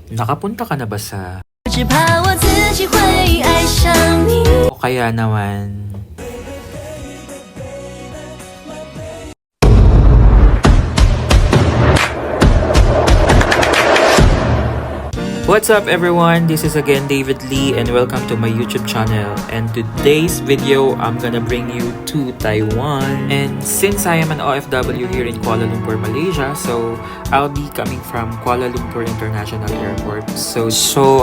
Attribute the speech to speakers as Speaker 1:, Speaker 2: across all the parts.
Speaker 1: Nakapunta ka na ba sa...
Speaker 2: 只怕我自己会爱上你。
Speaker 1: O kaya naman... What's up everyone? This is again David Lee and welcome to my YouTube channel. And today's video, I'm gonna bring you to Taiwan. And since I am an OFW here in Kuala Lumpur, Malaysia, so I'll be coming from Kuala Lumpur International Airport. So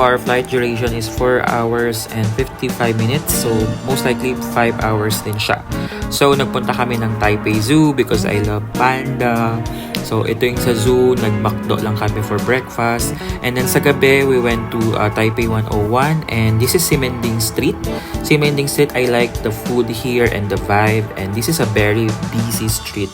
Speaker 1: our flight duration is 4 hours and 55 minutes. So most likely 5 hours din siya. So nagpunta kami ng Taipei Zoo because I love panda. So, ito yung sa zoo, nag-McDo lang kami for breakfast. And then sa gabi, we went to Taipei 101 and this is Ximending Street. Ximending Street, I like the food here and the vibe and this is a very busy street.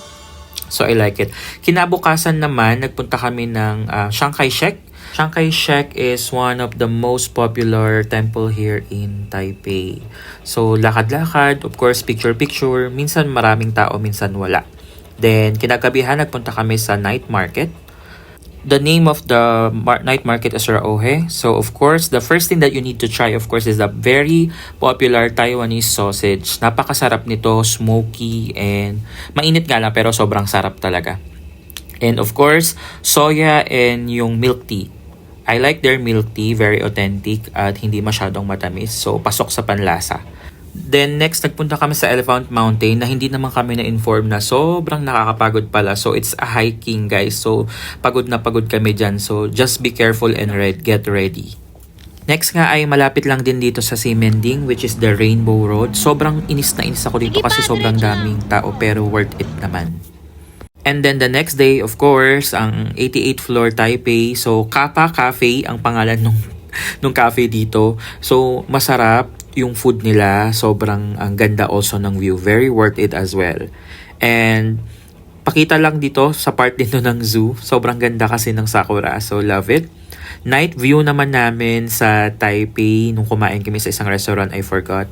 Speaker 1: So, I like it. Kinabukasan naman, nagpunta kami ng Chiang Kai-shek. Chiang Kai-shek is one of the most popular temple here in Taipei. So, lakad-lakad, of course, picture-picture. Minsan maraming tao, minsan wala. Then, kinagabihan, nagpunta kami sa night market. The name of the night market is Raohe. So, of course, the first thing that you need to try, of course, is the very popular Taiwanese sausage. Napakasarap nito, smoky, and mainit nga lang, pero sobrang sarap talaga. And of course, soya and yung milk tea. I like their milk tea, very authentic at hindi masyadong matamis. So, pasok sa panlasa. Then next, nagpunta kami sa Elephant Mountain na hindi naman kami na-inform na sobrang nakakapagod pala. So it's a hiking guys. So pagod na pagod kami dyan. So just be careful and get ready. Next nga ay malapit lang din dito sa Ximending which is the Rainbow Road. Sobrang inis na inis ako dito kasi sobrang daming tao pero worth it naman. And then the next day, of course, ang 88th floor Taipei. So Kappa Cafe ang pangalan nung cafe dito. So masarap. Yung food nila, sobrang ang ganda also ng view. Very worth it as well. And pakita lang dito sa part dito ng zoo. Sobrang ganda kasi ng sakura. So love it. Night view naman namin sa Taipei. Nung kumain kami sa isang restaurant, I forgot.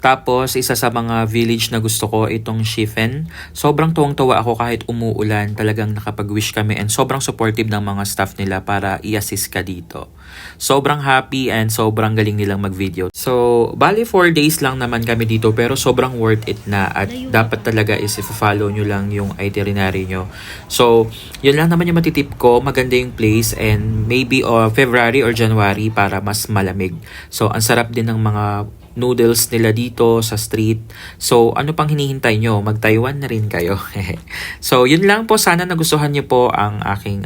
Speaker 1: Tapos, isa sa mga village na gusto ko, itong Shifen. Sobrang tuwang-tuwa ako kahit umuulan. Talagang nakapag-wish kami and sobrang supportive ng mga staff nila para i-assist ka dito. Sobrang happy and sobrang galing nilang mag-video. So, bali 4 days lang naman kami dito pero sobrang worth it na at dapat talaga is i-follow nyo lang yung itinerary nyo. So, yun lang naman yung matitip ko. Maganda yung place and maybe February or January para mas malamig. So, ang sarap din ng mga noodles nila dito sa street. So, ano pang hinihintay nyo? Mag-Taiwan na rin kayo. So, yun lang po. Sana nagustuhan nyo po ang aking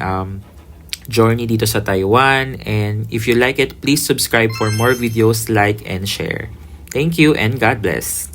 Speaker 1: journey dito sa Taiwan. And if you like it, please subscribe for more videos, like, and share. Thank you and God bless.